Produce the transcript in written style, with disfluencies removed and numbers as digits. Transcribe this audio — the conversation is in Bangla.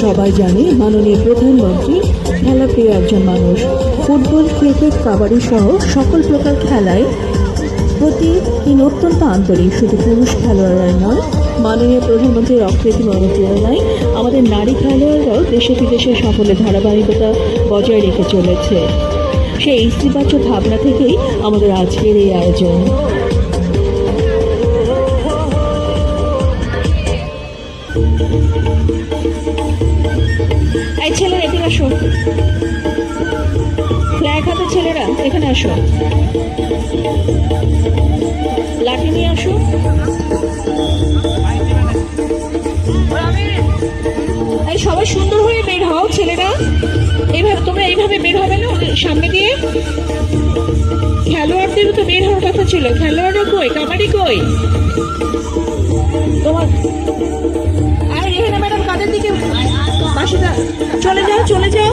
সবাই জানে মাননীয় প্রধানমন্ত্রী খেলাপ্রিয় একজন মানুষ। ফুটবল, ক্রিকেট, কাবাডি সহ সকল প্রকার খেলায় প্রতি তিনি অত্যন্ত আন্তরিক। শুধু পুরুষ খেলোয়াড়রাই নয়, মাননীয় প্রধানমন্ত্রীর অকৃত্রিম অনুপ্রেরণায় আমাদের নারী খেলোয়াড়রাও দেশে বিদেশে সাফল্যের ধারাবাহিকতা বজায় রেখে চলেছে। সেই ইতিবাচক ভাবনা থেকেই আমাদের আজকের এই আয়োজন। এই ছেলেরা এখানে আসো, ফ্ল্যাগ হাতে ছেলেরা এখানে আসো, লাঠি নিয়ে আসো। এই সবাই সুন্দর হয়ে বের হও ছেলেরা, এইভাবে তোমরা এইভাবে বের হবে না সামনে দিয়ে। খেলোয়াড়দেরও তো বের হওয়ার কথা ছিল, খেলোয়াড়রা কই, কাবাডি কই তোমার? আর এখানে ম্যাডাম কাদের দিকে বাসিদা, চলে যাও চলে যাও।